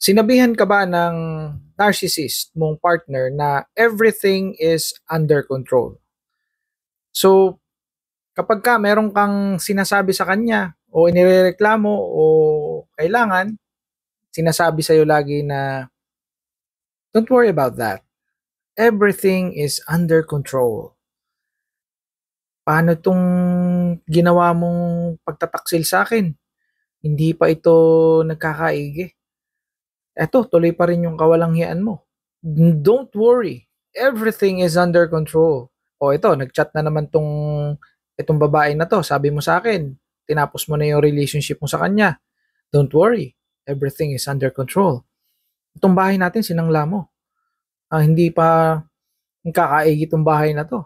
Sinabihan ka ba ng narcissist mong partner na everything is under control? So, kapag meron kang sinasabi sa kanya o inirereklamo o kailangan, sinasabi sa'yo lagi na, don't worry about that. Everything is under control. Paano itong ginawa mong pagtataksil sa akin? Hindi pa ito nagkakaigi. Eto, tuloy pa rin yung kawalanghyan mo. Don't worry. Everything is under control. O ito, nag-chat na naman itong babae na to. Sabi mo sa akin, tinapos mo na yung relationship mo sa kanya. Don't worry. Everything is under control. Itong bahay natin, sinangla mo. Hindi pa kakaigi itong bahay na to.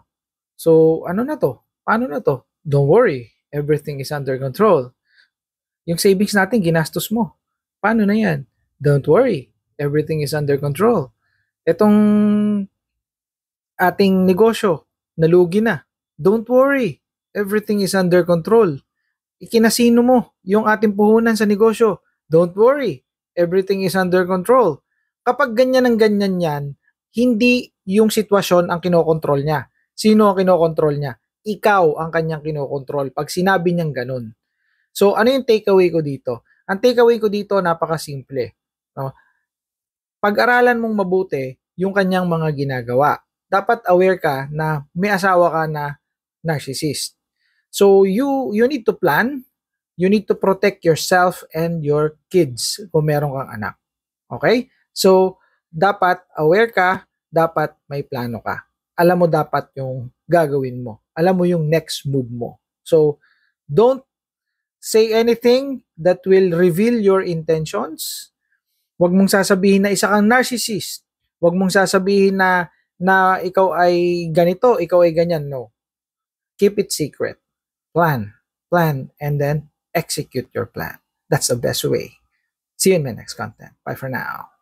So, ano na to? Paano na to? Don't worry. Everything is under control. Yung savings natin, ginastos mo. Paano na yan? Don't worry. Everything is under control. Itong ating negosyo, nalugi na. Don't worry. Everything is under control. Ikinasino mo yung ating puhunan sa negosyo. Don't worry. Everything is under control. Kapag ganyan ang ganyan yan, hindi yung sitwasyon ang kinokontrol niya. Sino ang kinokontrol niya? Ikaw ang kanyang kinokontrol pag sinabi niyang ganun. So, ano yung takeaway ko dito? Ang takeaway ko dito, napakasimple. No? Pag-aralan mong mabuti yung kanyang mga ginagawa. Dapat aware ka na may asawa ka na narcissist. So, you need to plan. You need to protect yourself and your kids kung meron kang anak. Okay? So, dapat aware ka, dapat may plano ka. Alam mo dapat yung gagawin mo. Alam mo yung next move mo. So, don't say anything that will reveal your intentions. Huwag mong sasabihin na isa kang narcissist. Huwag mong sasabihin na ikaw ay ganito, ikaw ay ganyan. No. Keep it secret. Plan, and then execute your plan. That's the best way. See you in my next content. Bye for now.